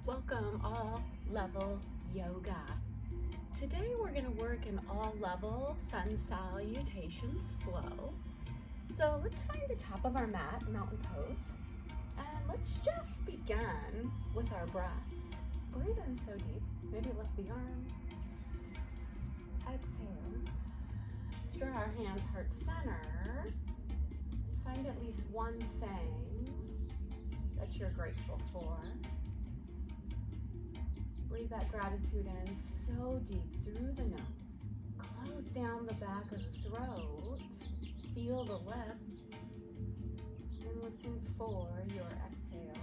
Welcome all level yoga. Today we're going to work in all level sun salutations flow. So let's find the top of our mat, mountain pose, and let's just begin with our breath. Breathe in so deep, maybe lift the arms. Exhale. Let's draw our hands heart center. Find at least one thing that you're grateful for. Breathe that gratitude in so deep through the nose. Close down the back of the throat. Seal the lips. And listen for your exhale.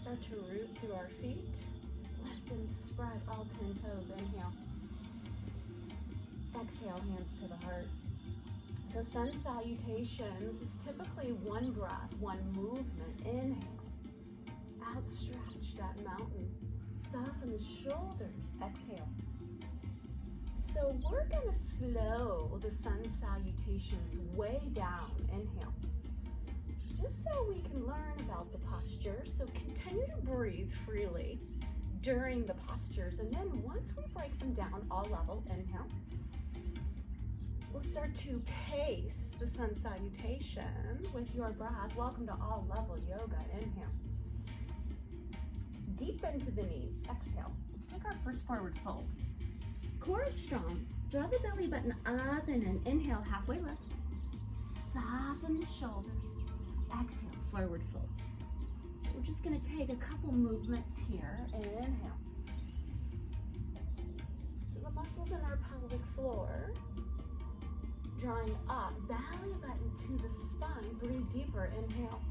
Start to root through our feet. Lift and spread all 10 toes. Inhale. Exhale, hands to the heart. So sun salutations is typically one breath, one movement. Inhale. Outstretch that mountain. Soften the shoulders. Exhale. So we're going to slow the sun salutations way down. Inhale. Just so we can learn about the posture. So continue to breathe freely during the postures. And then once we break them down all level, inhale. We'll start to pace the sun salutation with your breath. Welcome to all level yoga. Inhale. Deep into the knees. Exhale. Let's take our first forward fold. Core is strong. Draw the belly button up and then inhale, halfway lift. Soften the shoulders. Exhale, forward fold. So we're just going to take a couple movements here. Inhale. So the muscles in our pelvic floor. Drawing up, belly button to the spine. Breathe deeper. Inhale.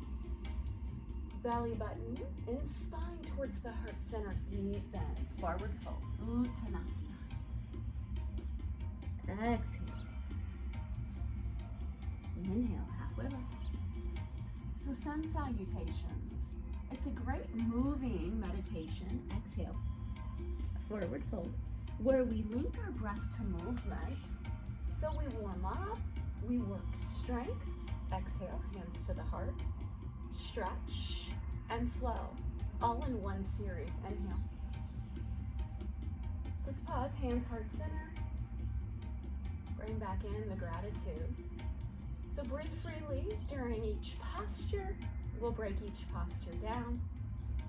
Belly button and spine towards the heart center. Deep bend. Forward fold. Uttanasana. Exhale. Inhale. Halfway lift. So sun salutations. It's a great moving meditation. Exhale. Forward fold. Where we link our breath to movement. So we warm up, we work strength, exhale, hands to the heart, stretch, and flow, all in one series. Inhale. Let's pause, hands heart center. Bring back in the gratitude. So breathe freely during each posture. We'll break each posture down.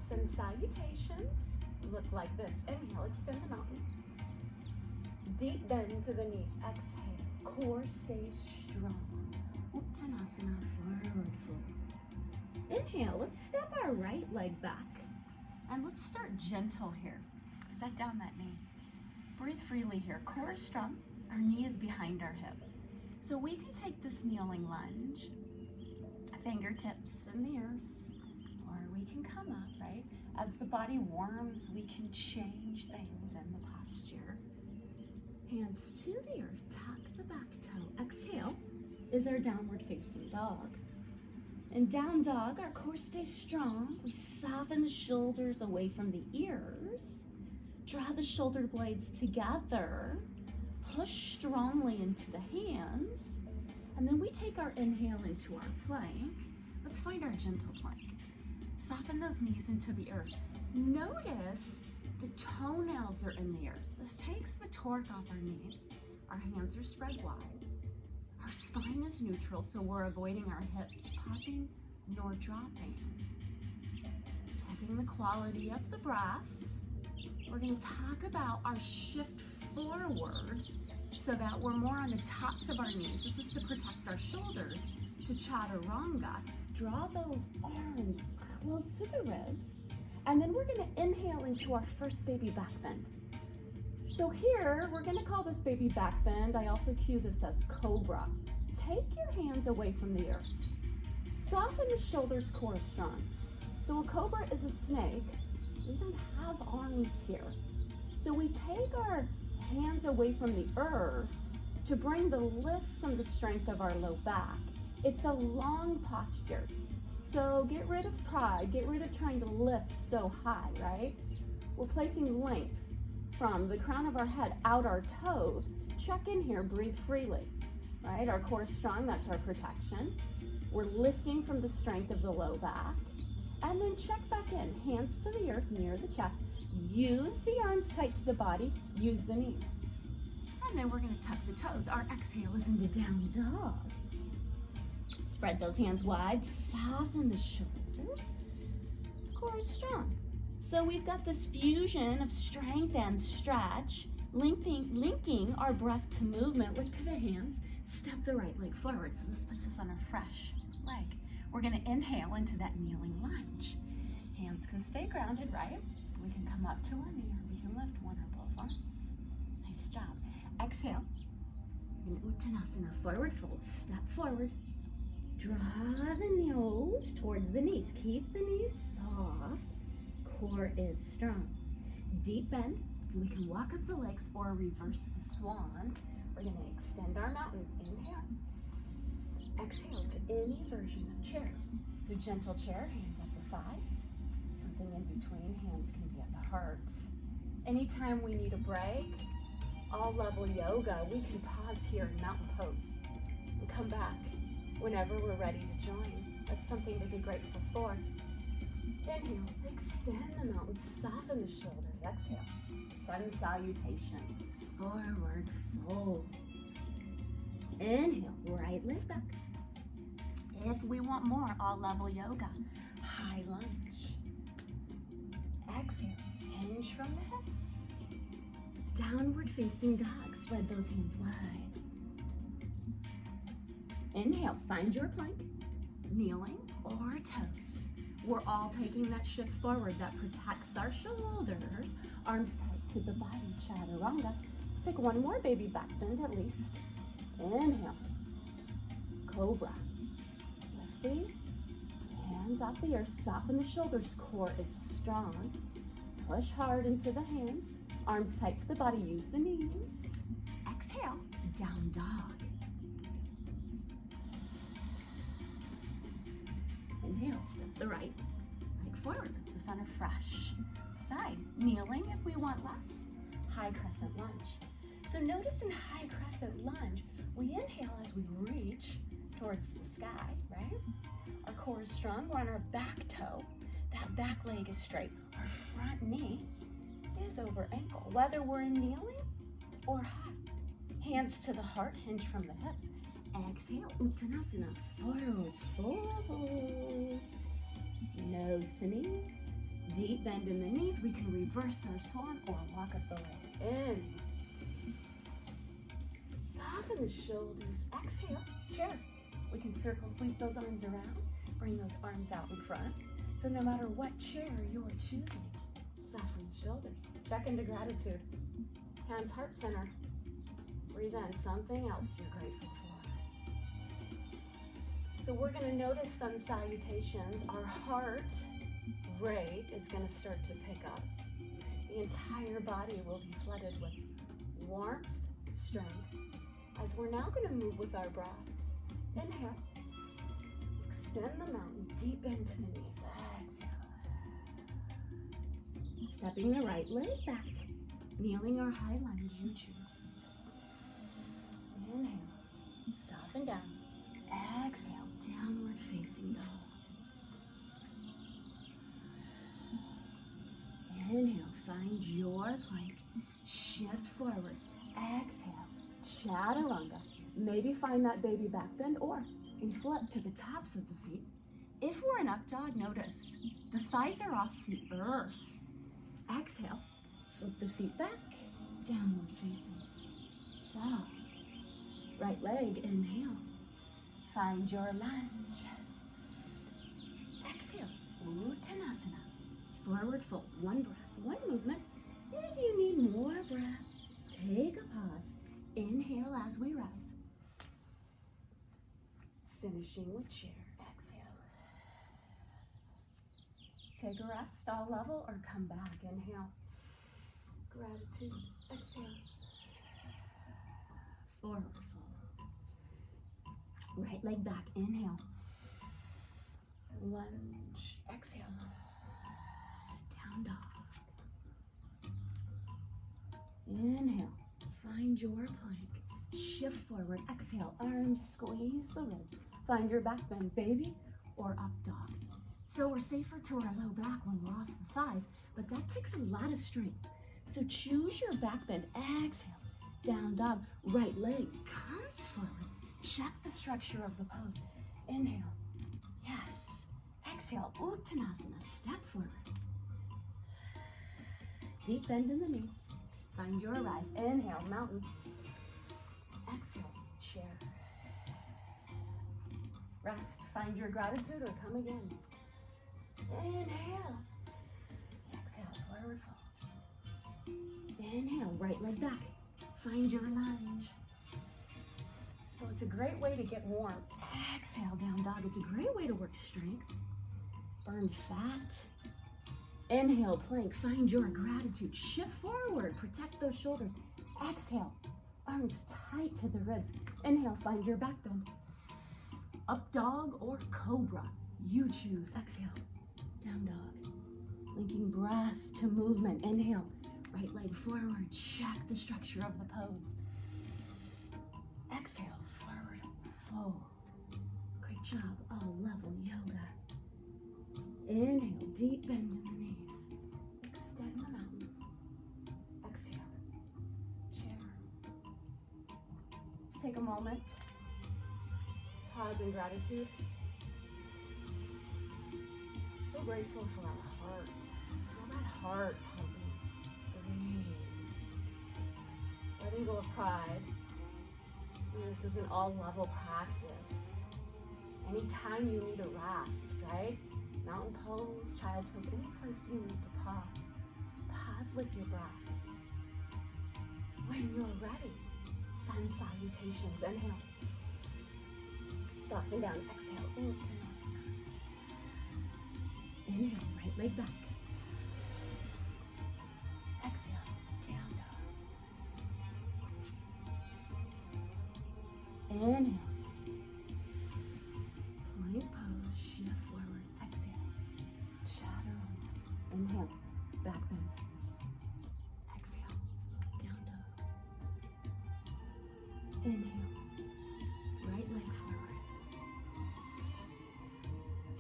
Sun salutations look like this. Inhale, extend the mountain. Deep bend to the knees, exhale. Core stays strong. Uttanasana, forward fold. Inhale, let's step our right leg back. And let's start gentle here. Set down that knee. Breathe freely here. Core is strong. Our knee is behind our hip. So we can take this kneeling lunge, fingertips in the earth, or we can come up, right? As the body warms, we can change things in the posture. Hands to the earth, tuck the back toe. Exhale is our downward facing dog. In down dog, our core stays strong. We soften the shoulders away from the ears. Draw the shoulder blades together. Push strongly into the hands. And then we take our inhale into our plank. Let's find our gentle plank. Soften those knees into the earth. Notice the toenails are in the earth. This takes the torque off our knees. Our hands are spread wide. Our spine is neutral, so we're avoiding our hips popping nor dropping. Checking the quality of the breath. We're going to talk about our shift forward so that we're more on the tops of our knees. This is to protect our shoulders. To chaturanga, draw those arms close to the ribs. And then we're going to inhale into our first baby back bend. So here, we're going to call this baby back bend. I also cue this as cobra. Take your hands away from the earth. Soften the shoulders, core strong. So a cobra is a snake. We don't have arms here. So we take our hands away from the earth to bring the lift from the strength of our low back. It's a long posture. So get rid of pride, get rid of trying to lift so high, right? We're placing length from the crown of our head out our toes. Check in here, breathe freely, right? Our core is strong, that's our protection. We're lifting from the strength of the low back. And then check back in, hands to the earth near the chest. Use the arms tight to the body, use the knees. And then we're gonna tuck the toes. Our exhale is into down dog. Spread those hands wide, soften the shoulders. Core is strong. So we've got this fusion of strength and stretch, linking our breath to movement. Look to the hands, step the right leg forward. So this puts us on a fresh leg. We're gonna inhale into that kneeling lunge. Hands can stay grounded, right? We can come up to our knee or we can lift one or both arms. Nice job. Exhale. In Uttanasana, forward fold, step forward. Draw the nose towards the knees. Keep the knees soft. Core is strong. Deep bend. We can walk up the legs or reverse the swan. We're going to extend our mountain. Inhale. Exhale to any version of chair. So gentle chair, hands at the thighs. Something in between, hands can be at the heart. Anytime we need a break, all level yoga, we can pause here in mountain pose and come back whenever we're ready to join. That's something to be grateful for. Inhale, extend the mountain, soften the shoulders. Exhale, sun salutations, forward fold. Inhale, right leg back. If we want more, all level yoga, high lunge. Exhale, hinge from the hips. Downward facing dog, spread those hands wide. Inhale, find your plank, kneeling or toes. We're all taking that shift forward that protects our shoulders, arms tight to the body, chaturanga. Let's take one more baby back bend at least. Inhale, cobra. Lifting, hands off the earth, soften the shoulders, core is strong. Push hard into the hands, arms tight to the body, use the knees. Exhale, down dog. Inhale, step the right leg forward, puts us on a fresh side. Kneeling if we want less, high crescent lunge. So notice in high crescent lunge, we inhale as we reach towards the sky, right? Our core is strong, we're on our back toe. That back leg is straight. Our front knee is over ankle, whether we're in kneeling or high. Hands to the heart, hinge from the hips. Exhale, Uttanasana, forward fold. Nose to knees. Deep bend in the knees. We can reverse our swan or walk up the leg. In. Soften the shoulders. Exhale, chair. We can circle sweep those arms around. Bring those arms out in front. So no matter what chair you're choosing, soften the shoulders. Check into gratitude. Hands heart center. Breathe in something else you're grateful for. So we're going to notice sun salutations. Our heart rate is going to start to pick up. The entire body will be flooded with warmth, strength, as we're now going to move with our breath. Inhale. Extend the mountain deep into the knees. Exhale. Stepping the right leg back. Kneeling or high lunge, you choose. Inhale. Soften down. Exhale. Downward facing dog. Inhale. Find your plank. Shift forward. Exhale. Chaturanga. Maybe find that baby back bend or we flip to the tops of the feet. If we're in up dog, notice the thighs are off the earth. Exhale, flip the feet back, downward facing dog. Right leg, inhale. Find your lunge. Exhale, Uttanasana. Forward fold, one breath, one movement. If you need more breath, take a pause. Inhale as we rise. Finishing with chair. Exhale. Take a rest, all level, or come back. Inhale. Gratitude. Exhale. Forward fold. Right leg back. Inhale. Lunge. Exhale. Down dog. Inhale, find your plank. Shift forward, exhale, arms squeeze the ribs. Find your back bend, baby, or up dog. So we're safer to our low back when we're off the thighs, but that takes a lot of strength. So choose your back bend, exhale, down dog. Right leg comes forward. Check the structure of the pose. Inhale, yes. Exhale, Uttanasana, step forward. Deep bend in the knees. Find your rise. Inhale, mountain. Exhale, chair. Rest, find your gratitude or come again. Inhale. Exhale, forward fold. Inhale, right leg back. Find your lunge. So it's a great way to get warm. Exhale, down dog. It's a great way to work strength. Burn fat. Inhale, plank. Find your gratitude. Shift forward. Protect those shoulders. Exhale. Arms tight to the ribs. Inhale, find your back bend. Up dog or cobra. You choose. Exhale. Down dog. Linking breath to movement. Inhale. Right leg forward. Check the structure of the pose. Exhale. Forward. Fold. Great job. All level yoga. Inhale. Deep bend in the knees. Extend the mountain. Exhale. Chair. Let's take a moment. Pause in gratitude. Let's feel grateful for our heart. Feel that heart pumping. Breathe. Letting go of pride. And this is an all-level practice. Anytime you need a rest, right? Mountain pose, child pose, any place you need to pause. Pause with your breath. When you're ready, sun salutations. Inhale. Soften down, exhale, Uttanasana. Inhale, right leg back. Exhale, down dog. Inhale. Plank pose, shift forward, exhale. Chaturanga. Inhale, back bend. Exhale, down dog. Inhale, right leg forward.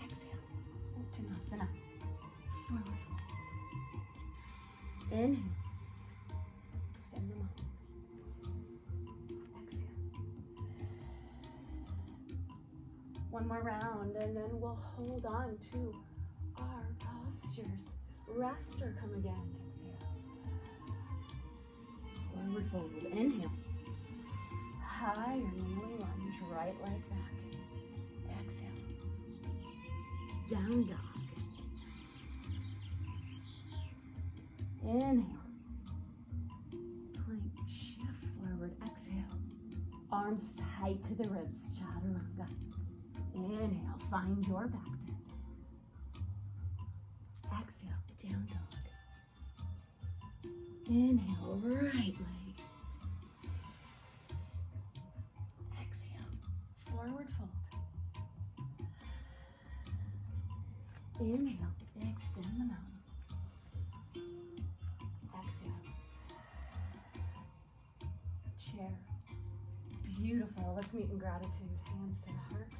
Exhale, Uttanasana, forward fold. Inhale, extend the mountain. Exhale. One more round and then we'll hold on to our postures. Rest or come again. Exhale. Forward fold. Inhale. Higher kneeling lunge, right leg back. Exhale. Down dog. Inhale. Plank, shift forward, exhale. Arms tight to the ribs, chaturanga. Inhale, find your back bend. Exhale, down dog. Inhale, right leg. Exhale, forward fold. Inhale, extend the mountain. Exhale. Chair. Beautiful. Let's meet in gratitude. Hands to the heart.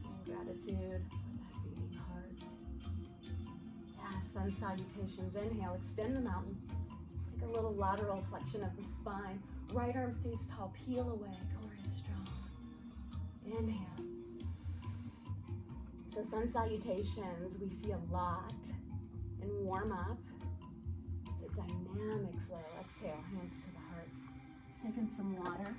And gratitude for that beating heart. Yeah, sun salutations. Inhale, extend the mountain. Let's take a little lateral flexion of the spine. Right arm stays tall. Peel away. Core is strong. Inhale. So sun salutations, we see a lot in warm up. It's a dynamic flow. Exhale, hands to the heart. Let's take in some water.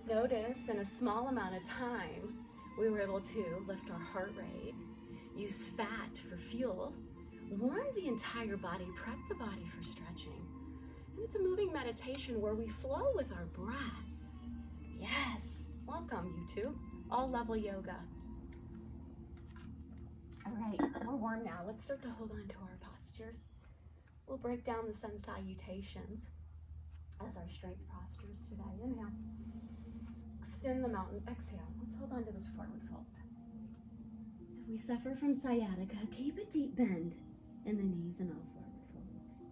Notice in a small amount of time, we were able to lift our heart rate, use fat for fuel, warm the entire body, prep the body for stretching. And it's a moving meditation where we flow with our breath. Yes, welcome you two, all level yoga. All right, we're warm now. Let's start to hold on to our postures. We'll break down the sun salutations as our strength postures today. Inhale. Extend the mountain. Exhale. Let's hold on to this forward fold. If we suffer from sciatica, keep a deep bend. in the knees and all forward folds.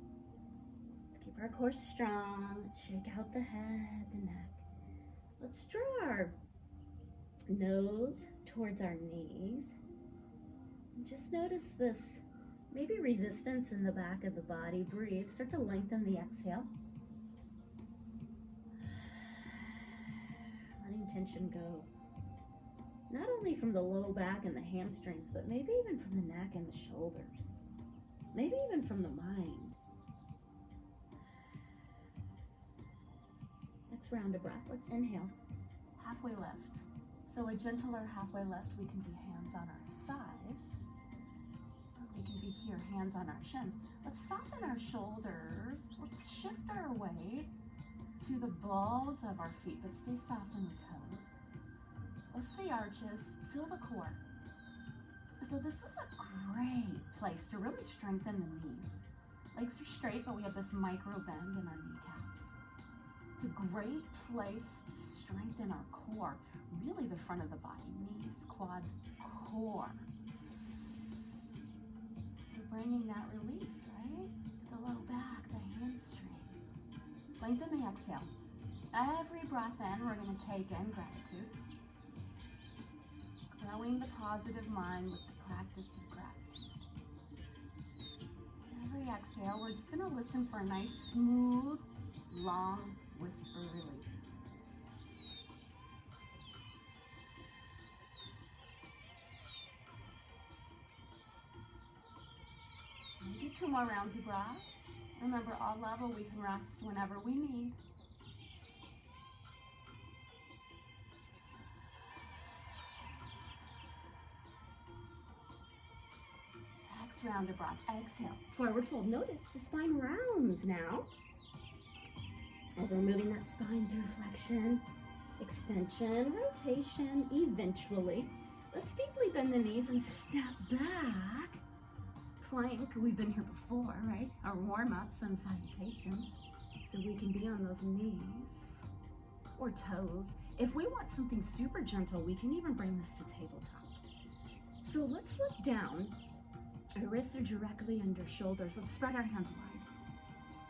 Let's keep our core strong. Let's shake out the head, the neck. Let's draw our nose towards our knees. And just notice this, maybe resistance in the back of the body. Breathe. Start to lengthen the exhale. Letting tension go. Not only from the low back and the hamstrings, but maybe even from the neck and the shoulders. Maybe even from the mind. Next round of breath. Let's inhale. Halfway lift. So a gentler halfway lift, we can be hands on our thighs. Or we can be here, hands on our shins. Let's soften our shoulders. Let's shift our weight to the balls of our feet, but stay soft in the toes. Lift the arches, feel the core. So this is a great place to really strengthen the knees. Legs are straight, but we have this micro bend in our kneecaps. It's a great place to strengthen our core, really the front of the body, knees, quads, core. We're bringing that release, right? The low back, the hamstrings. Lengthen the exhale. Every breath in, we're going to take in gratitude. Growing the positive mind with the practice of gratitude. Every exhale, we're just going to listen for a nice, smooth, long whisper release. Maybe 2 more rounds of breath. Remember, all level, we can rest whenever we need. Next round of breath. Exhale. Forward fold. Notice the spine rounds now. As we're moving that spine through flexion, extension, rotation, eventually. Let's deeply bend the knees and step back. Plank. We've been here before, right? Our warm-ups and salutations. So we can be on those knees or toes. If we want something super gentle, we can even bring this to tabletop. So let's look down. Our wrists are directly under shoulders. Let's spread our hands wide.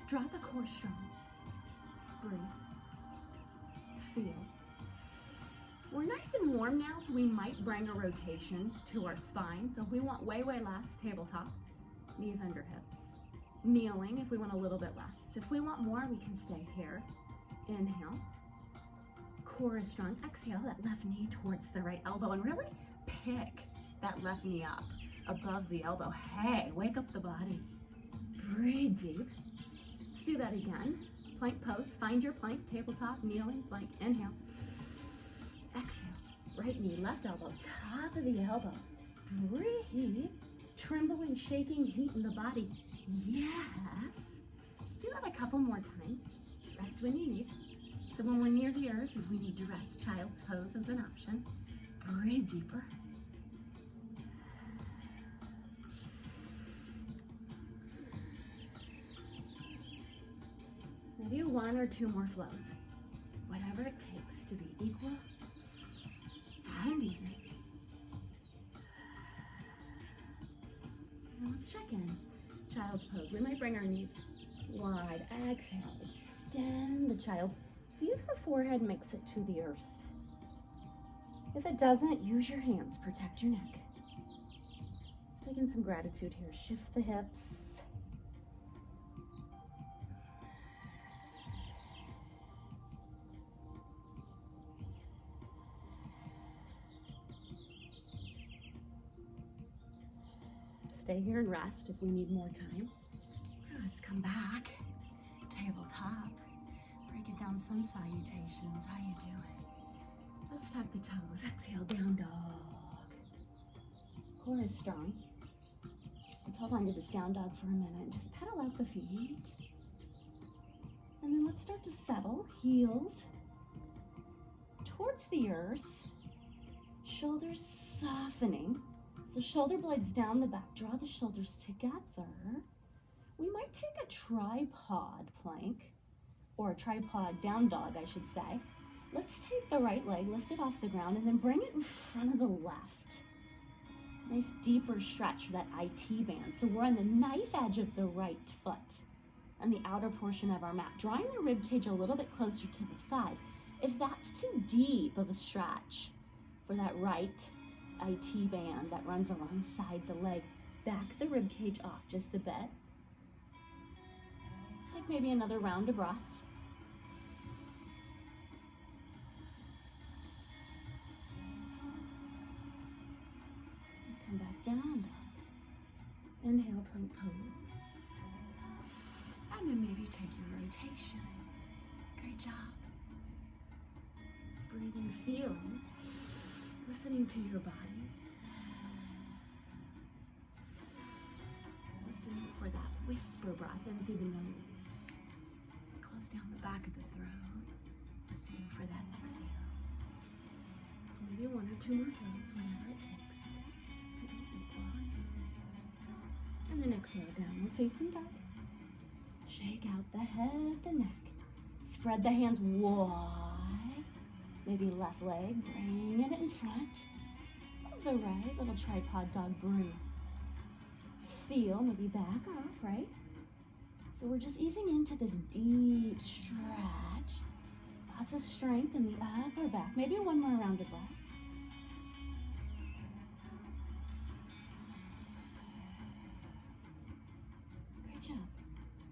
Draw the core strong. Breathe. Feel. We're nice and warm now, so we might bring a rotation to our spine. So if we want way less, tabletop. Knees under hips. Kneeling if we want a little bit less. If we want more, we can stay here. Inhale. Core is strong. Exhale, that left knee towards the right elbow. And really pick that left knee up above the elbow. Hey, wake up the body. Breathe deep. Let's do that again. Plank pose. Find your plank. Tabletop. Kneeling. Plank. Inhale. Exhale. Right knee, left elbow. Top of the elbow. Breathe. Trembling, shaking, heat in the body. Yes. Let's do that a couple more times. Rest when you need. So when we're near the earth, if we need to rest, child's pose is an option. Breathe deeper. Maybe 1 or 2 more flows. Whatever it takes to be equal and even. And let's check in. Child's pose. We might bring our knees wide. Exhale. Extend the child. See if the forehead makes it to the earth. If it doesn't, use your hands. Protect your neck. Let's take in some gratitude here. Shift the hips. Stay here and rest if we need more time. Just come back. Tabletop. Break it down, sun salutations. How you doing? Let's tuck the toes. Exhale, down dog. Core is strong. Let's hold on to this down dog for a minute. Just pedal out the feet. And then let's start to settle. Heels towards the earth. Shoulders softening. So shoulder blades down the back. Draw the shoulders together. We might take a tripod plank, or a tripod down dog, I should say. Let's take the right leg, lift it off the ground, and then bring it in front of the left. Nice deeper stretch for that IT band. So we're on the knife edge of the right foot on the outer portion of our mat, drawing the rib cage a little bit closer to the thighs. If that's too deep of a stretch for that right IT band that runs alongside the leg, back the rib cage off just a bit. Let's take maybe another round of breath. Come back down, dog. Inhale, plank pose. And then maybe take your rotation. Great job. Breathing, feeling, listening to your body. Listening for that whisper breath in through the nose. Close down the back of the throat. Listening for that exhale. Maybe one or two more flows, whatever it takes to be equal. And then exhale, downward facing dog. Shake out the head, the neck. Spread the hands wide. Maybe left leg, bringing it in front of the right. Little tripod dog, breathe. Feel, maybe back off, right? So we're just easing into this deep stretch. Lots of strength in the upper back. Maybe one more round of breath. Great job.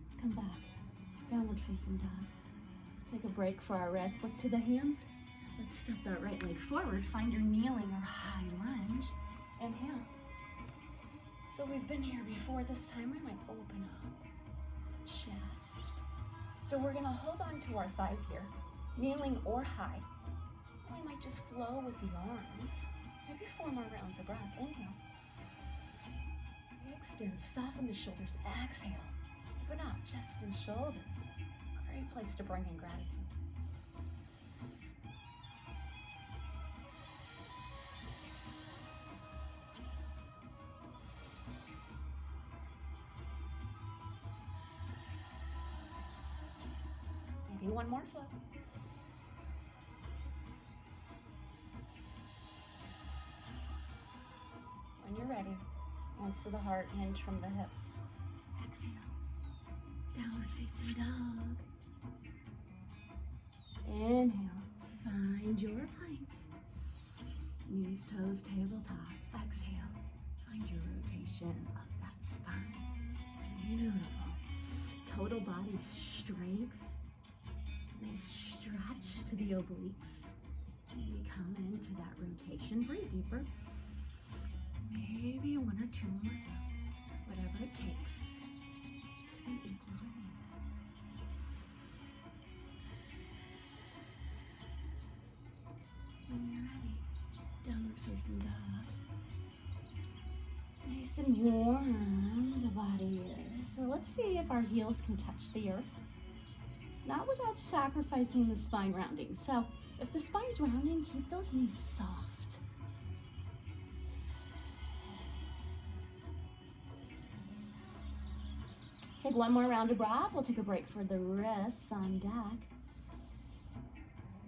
Let's come back. Downward facing dog. Take a break for our rest. Look to the hands. Let's step that right leg forward. Find your kneeling or high lunge. Inhale. So we've been here before. This time we might open up the chest. So we're gonna hold on to our thighs here, kneeling or high. We might just flow with the arms. Maybe 4 more rounds of breath. Inhale. Extend, soften the shoulders. Exhale. Open up, chest and shoulders. Great place to bring in gratitude. Maybe one more flow. When you're ready, hands to the heart, hinge from the hips. Exhale. Downward facing dog. Inhale, find your plank. Knees, toes, tabletop. Exhale, find your rotation of that spine. Beautiful. Total body strength. Nice stretch to the obliques. Maybe come into that rotation. Breathe deeper. Maybe 1 or 2 more flows. Whatever it takes to be equal and even. When you're ready, downward facing dog. Nice and warm the body is. So let's see if our heels can touch the earth. Not without sacrificing the spine rounding. So if the spine's rounding, keep those knees soft. Let's take one more round of breath. We'll take a break for the wrists on deck.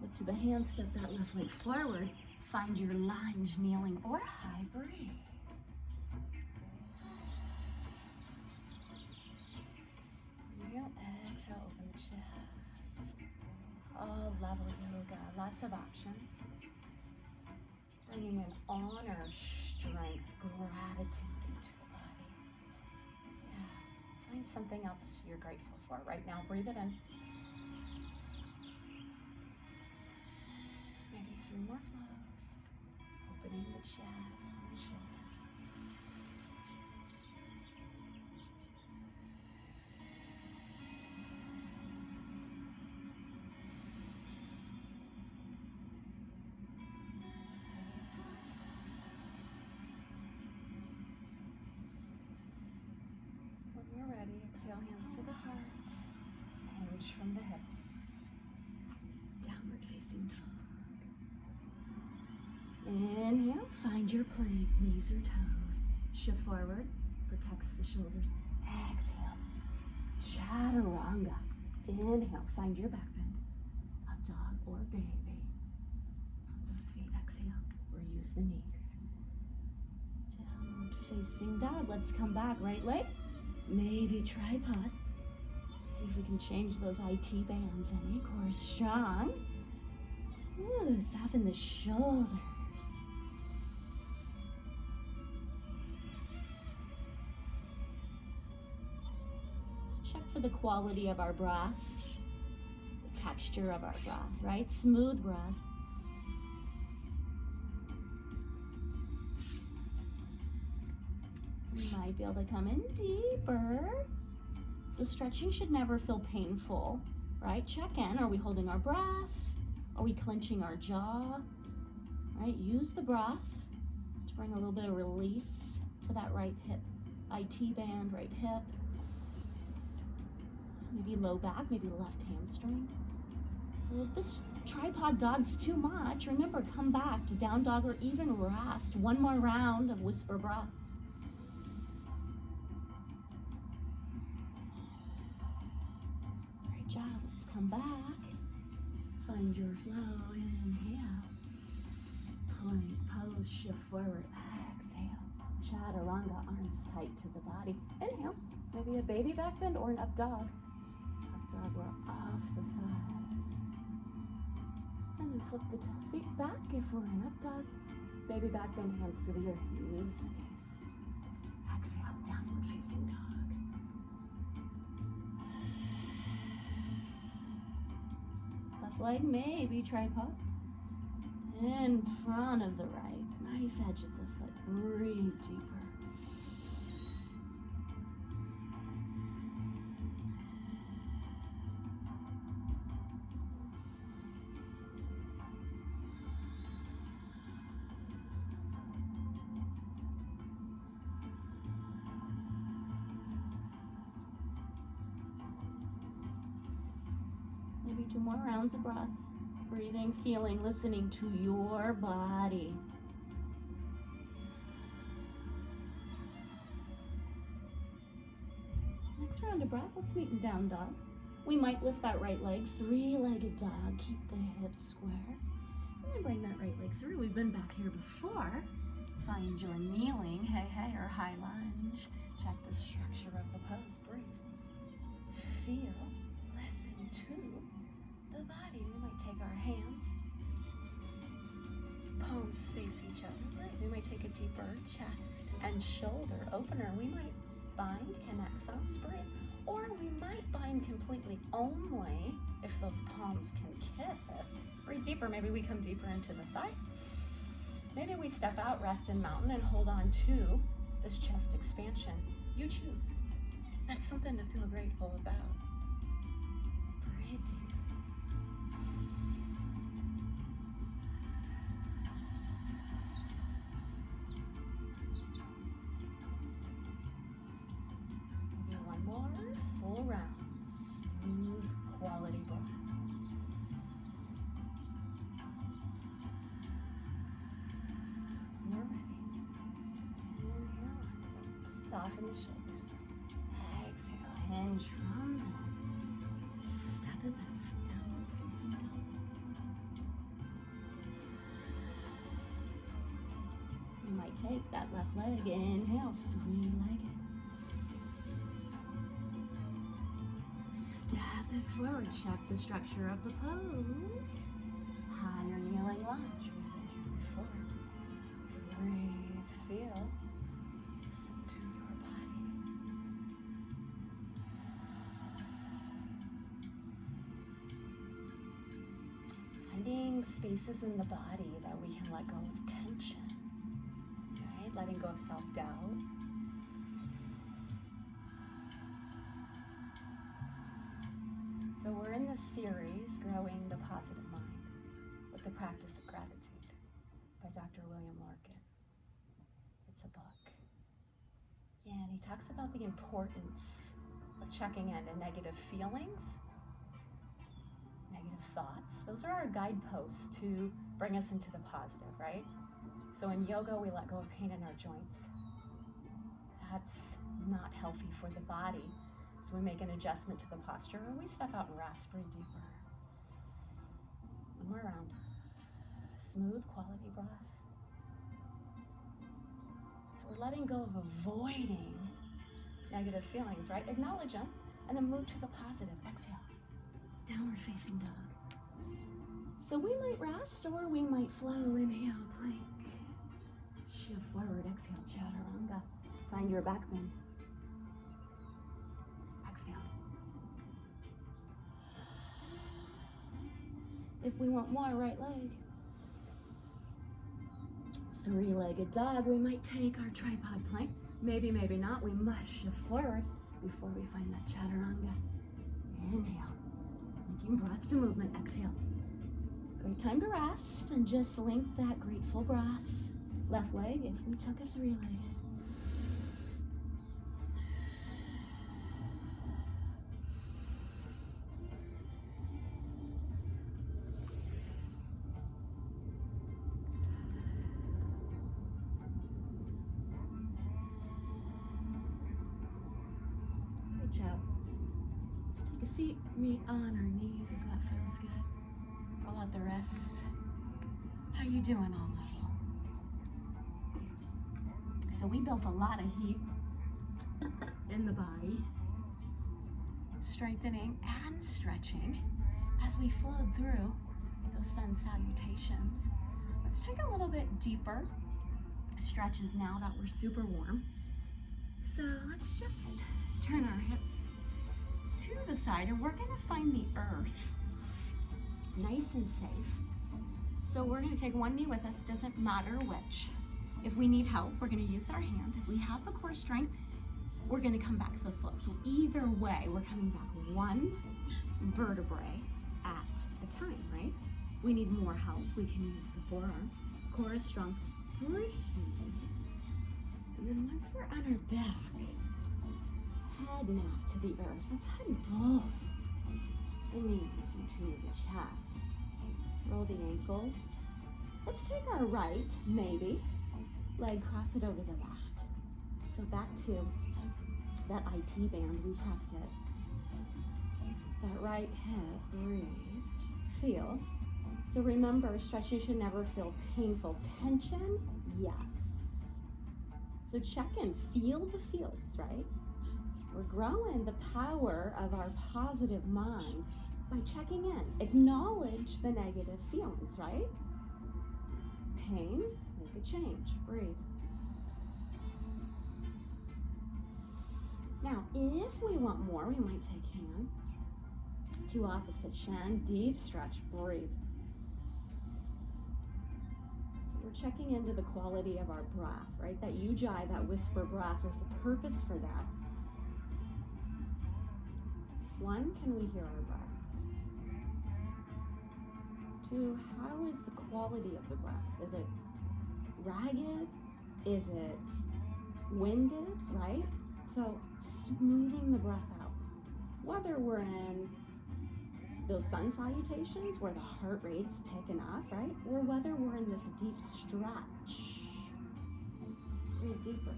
Look to the hands, step that left leg forward. Find your lunge, kneeling or high. Breathe. Inhale, exhale, open the chest. Oh, level yoga, lots of options. Bringing in honor, strength, gratitude into the body. Yeah, find something else you're grateful for right now. Breathe it in. Maybe 3 more flows. Opening the chest and the shoulders. Ready, exhale, hands to the heart, hinge from the hips, downward facing dog. Inhale, find your plank, knees or toes, shift forward, protects the shoulders. Exhale, chaturanga. Inhale, find your back bend, up dog or baby. Flip those feet, exhale, or use the knees. Down facing dog. Let's come back. Right leg, maybe tripod. See if we can change those IT bands. Any core strong. Ooh, soften the shoulders. Let's check for the quality of our breath, the texture of our breath, right? Smooth breath. You might be able to come in deeper. So stretching should never feel painful, right? Check in. Are we holding our breath? Are we clenching our jaw? Right? Use the breath to bring a little bit of release to that right hip, IT band, right hip. Maybe low back, maybe left hamstring. So if this tripod dog's too much, remember, come back to down dog or even rest. One more round of whisper breath. Great job. Let's come back. Find your flow. Inhale. Plank pose, shift forward. Exhale. Chaturanga, arms tight to the body. Inhale. Maybe a baby back bend or an up dog. Up dog, we're off the thighs. And then flip the feet back if we're in up dog. Baby back bend, hands to the earth. Use the knees. Exhale, downward facing dog. Left leg, maybe tripod. In front of the right, knife edge of the foot. Breathe deeper. Maybe 2 more rounds of breath. Breathing, feeling, listening to your body. Next round of breath, let's meet in down dog. We might lift that right leg, 3-legged dog. Keep the hips square. And then bring that right leg through. We've been back here before. Find your kneeling, hey, or high lunge. Check the structure of the pose. Breathe. Feel, listen to the body. We might take our hands, palms face each other. Right. We might take a deeper chest and shoulder opener. We might bind, connect thumbs, breathe. Or we might bind completely only if those palms can kiss. Breathe deeper. Maybe we come deeper into the thigh. Maybe we step out, rest in mountain, and hold on to this chest expansion. You choose. That's something to feel grateful about. Breathe deep. Maybe one more full round. Smooth, quality breath. You're ready. Inhale, arms up. Soften the shoulders. Exhale, hinge from hips. Step it left, downward facing dog. You might take that left leg, inhale, 3-legged. Step it forward, check the structure of the pose. Higher kneeling lunge, we've been here before. Breathe, feel, listen to your body. Finding spaces in the body that we can let go of tension, right? Letting go of self-doubt. So we're in this series, Growing the Positive Mind, with the Practice of Gratitude by Dr. William Larkin. It's a book. And he talks about the importance of checking into negative feelings, negative thoughts. Those are our guideposts to bring us into the positive, right? So in yoga, we let go of pain in our joints. That's not healthy for the body. So we make an adjustment to the posture, or we step out and rest. Breathe deeper. One more round. Smooth, quality breath. So we're letting go of avoiding negative feelings, right? Acknowledge them and then move to the positive. Exhale. Downward facing dog. So we might rest or we might flow. Inhale, plank. Shift forward. Exhale, chaturanga. Find your back bend. Exhale. If we want more, right leg. Three-legged dog. We might take our tripod plank. Maybe, maybe not. We must shift forward before we find that chaturanga. Inhale. Linking breath to movement. Exhale. Great time to rest and just link that grateful breath. Left leg if we took a three-legged. Good job. Let's take a seat, meet on our knees if that feels good. Roll out the wrists. How you doing all level? So we built a lot of heat in the body, strengthening and stretching as we flowed through those sun salutations. Let's take a little bit deeper stretches now that we're super warm. So let's just turn our hips to the side and we're gonna find the earth nice and safe. So we're gonna take one knee with us, doesn't matter which. If we need help, we're gonna use our hand. If we have the core strength, we're gonna come back so slow. So either way, we're coming back one vertebrae at a time, right? We need more help, we can use the forearm. Core is strong, breathe. And then once we're on our back, head now to the earth. Let's hug both the knees into the chest. Roll the ankles. Let's take our right, maybe, leg, cross it over the left. So back to that IT band, we prepped it. That right hip, breathe, feel. So remember, stretching should never feel painful. Tension, yes. So check in, feel the feels, right? We're growing the power of our positive mind by checking in. Acknowledge the negative feelings, right? Pain, make a change, breathe. Now, if we want more, we might take hand to opposite shin, deep stretch, breathe. So we're checking into the quality of our breath, right? That ujjayi, that whisper breath, there's a purpose for that. One, can we hear our breath? Two, how is the quality of the breath? Is it ragged? Is it winded, right? So smoothing the breath out. Whether we're in those sun salutations where the heart rate's picking up, right? Or whether we're in this deep stretch. Breathe deeper.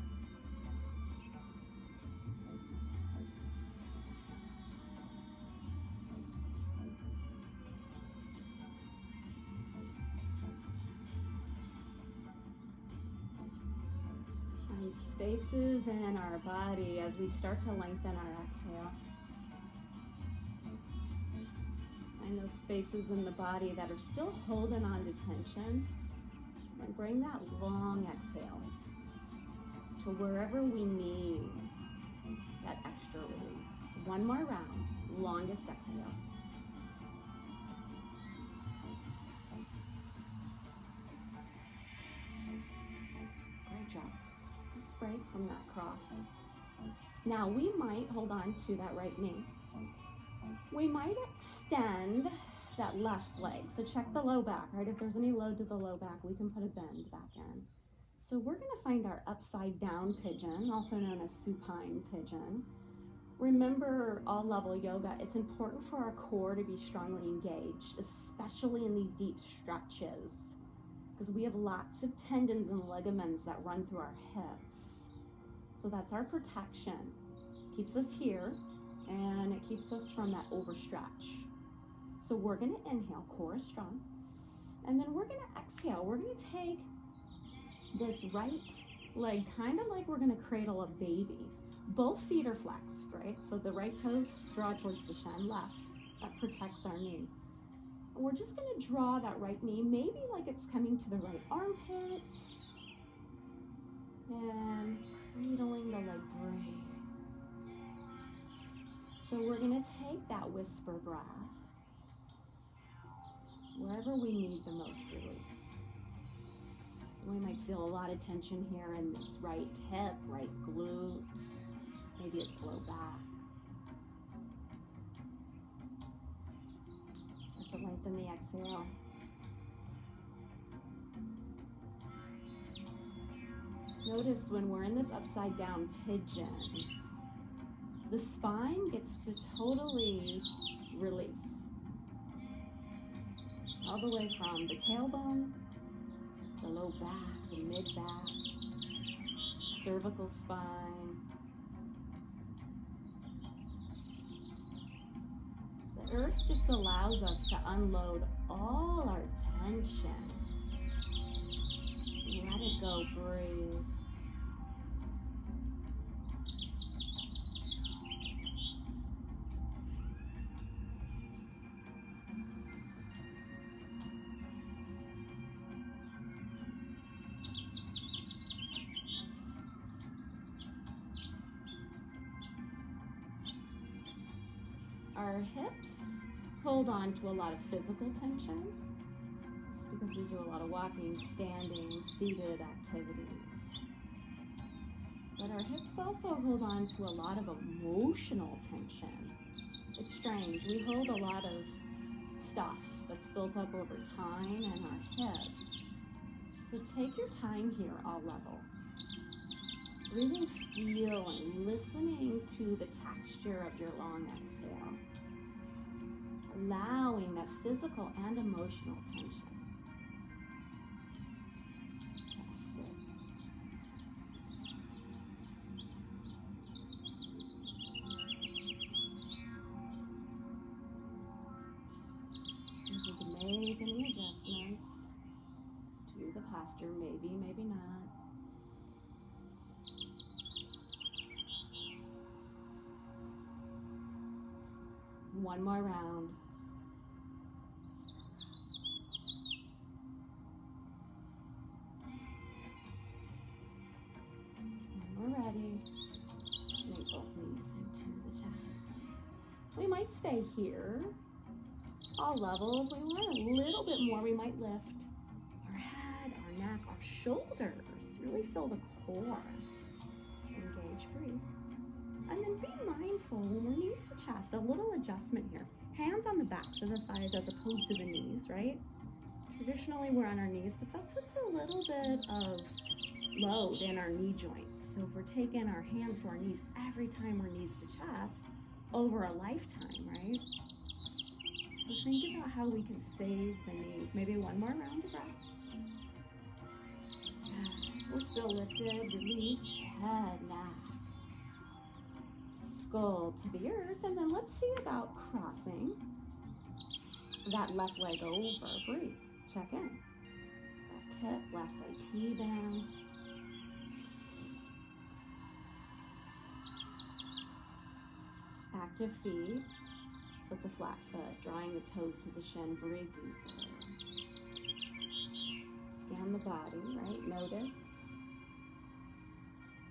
Spaces in our body as we start to lengthen our exhale. Find those spaces in the body that are still holding on to tension. And bring that long exhale to wherever we need that extra release. One more round, longest exhale. Great job. Break from that cross. Now we might hold on to that right knee. We might extend that left leg. So check the low back, right? If there's any load to the low back, we can put a bend back in. So we're gonna find our upside down pigeon, also known as supine pigeon. Remember, all level yoga, it's important for our core to be strongly engaged, especially in these deep stretches, because we have lots of tendons and ligaments that run through our hips. So that's our protection. Keeps us here, and it keeps us from that overstretch. So we're gonna inhale, core is strong, and then we're gonna exhale. We're gonna take this right leg kind of like we're going to cradle a baby. Both feet are flexed, right? So the right toes draw towards the shin, left. That protects our knee. And we're just going to draw that right knee, maybe like it's coming to the right armpit. And cradling the leg, breathe. So we're going to take that whisper breath wherever we need the most release. So we might feel a lot of tension here in this right hip, right glute. Maybe it's low back. Start to lengthen the exhale. Notice when we're in this upside down pigeon, the spine gets to totally release. All the way from the tailbone, the low back, the mid back, cervical spine. The earth just allows us to unload all our tension. So let it go, breathe. Our hips hold on to a lot of physical tension. It's because we do a lot of walking, standing, seated activities. But our hips also hold on to a lot of emotional tension. It's strange. We hold a lot of stuff that's built up over time in our hips. So take your time here, all level. Really feeling, listening to the texture of your long exhale. Allowing that physical and emotional tension to exit. See if we can make any adjustments to the posture, maybe, maybe not. One more round. When we're ready, swing both knees into the chest. We might stay here, all level. If we want a little bit more, we might lift our head, our neck, our shoulders. Really feel the core. Engage, breathe. And then be mindful when we're knees to chest, a little adjustment here. Hands on the backs of the thighs as opposed to the knees, right? Traditionally we're on our knees, but that puts a little bit of load in our knee joints. So if we're taking our hands to our knees every time we're knees to chest over a lifetime, right? So think about how we can save the knees. Maybe one more round of breath. We're still lifted, release, head, neck. Skull to the earth, and then let's see about crossing that left leg over. Breathe. Check in. Left hip, left IT band. Active feet. So it's a flat foot. Drawing the toes to the shin. Breathe deeper. Scan the body, right? Notice.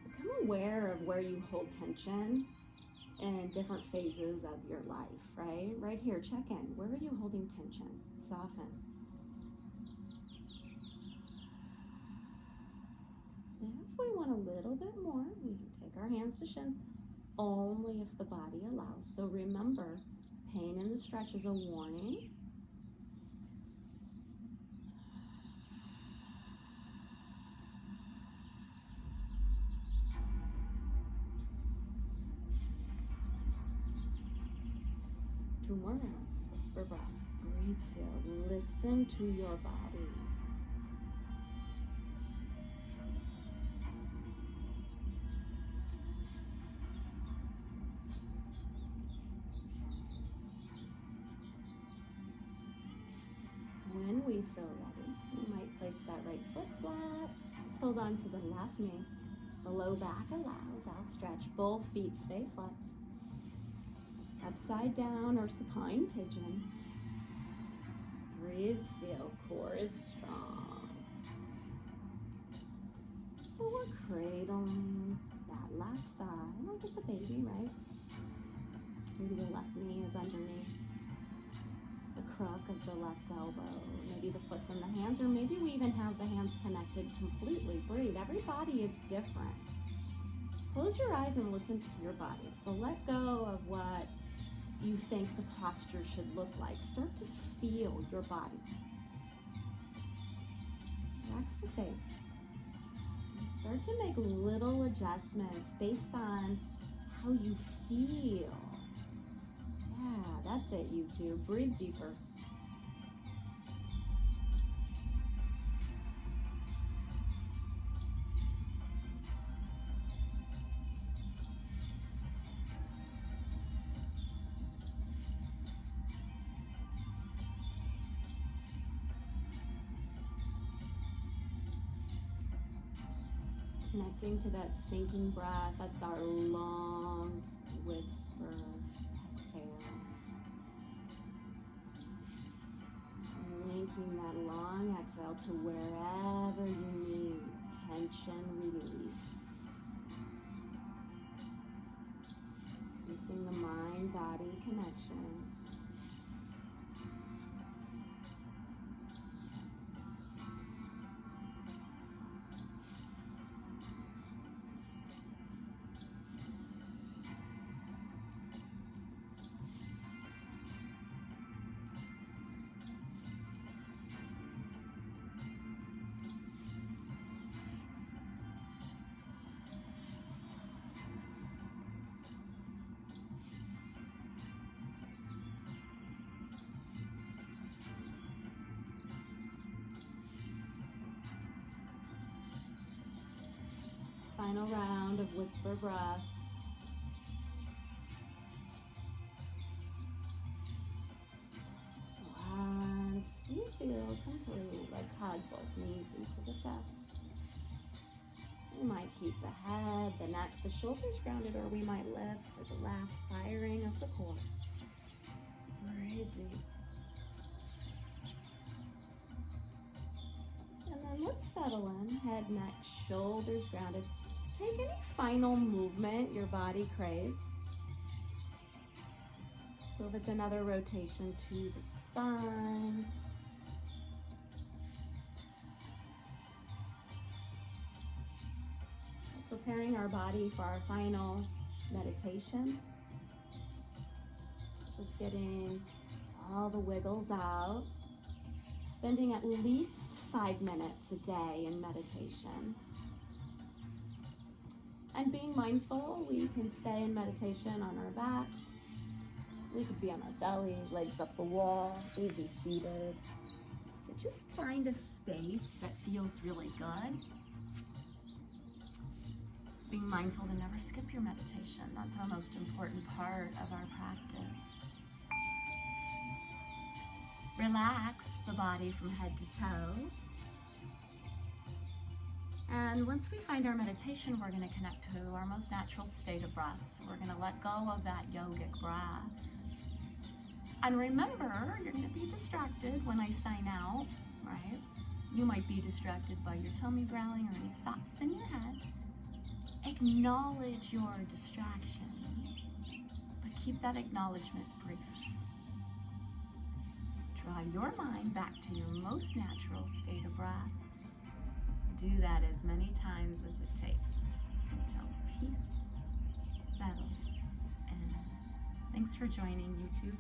Become aware of where you hold tension in different phases of your life, right? Right here, check in. Where are you holding tension? Soften. And if we want a little bit more, we can take our hands to shins, only if the body allows. So remember, pain in the stretch is a warning. Two more rounds. Whisper breath. Breathe, feel. Listen to your body. When we feel ready, we might place that right foot flat. Let's hold on to the left knee. The low back allows, outstretch. Both feet stay flexed. Upside down or supine pigeon. Breathe, feel core is strong. So we're cradling that left thigh like it's a baby, right? Maybe the left knee is underneath the crook of the left elbow. Maybe the foot's in the hands, or maybe we even have the hands connected completely. Breathe. Every body is different. Close your eyes and listen to your body. So let go of what you think the posture should look like. Start to feel your body. Relax the face. And start to make little adjustments based on how you feel. Yeah, that's it, you two. Breathe deeper. Connecting to that sinking breath, that's our long whisper exhale. Linking that long exhale to wherever you need tension released. Releasing the mind-body connection. Final round of whisper breath. Once you feel complete, let's hug both knees into the chest. We might keep the head, the neck, the shoulders grounded, or we might lift for the last firing of the core. Breathe deep. And then let's settle in, head, neck, shoulders grounded. Take any final movement your body craves. So if it's another rotation to the spine. Preparing our body for our final meditation. Just getting all the wiggles out. Spending at least 5 minutes a day in meditation. And being mindful, we can stay in meditation on our backs. We could be on our belly, legs up the wall, easy seated. So just find a space that feels really good. Being mindful to never skip your meditation. That's our most important part of our practice. Relax the body from head to toe. And once we find our meditation, we're going to connect to our most natural state of breath. So we're going to let go of that yogic breath. And remember, you're going to be distracted when I sign out, right? You might be distracted by your tummy growling or any thoughts in your head. Acknowledge your distraction, but keep that acknowledgement brief. Draw your mind back to your most natural state of breath. Do that as many times as it takes until peace settles in. Thanks for joining, YouTube.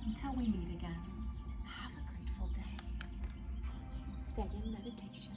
Until we meet again, have a grateful day. Stay in meditation.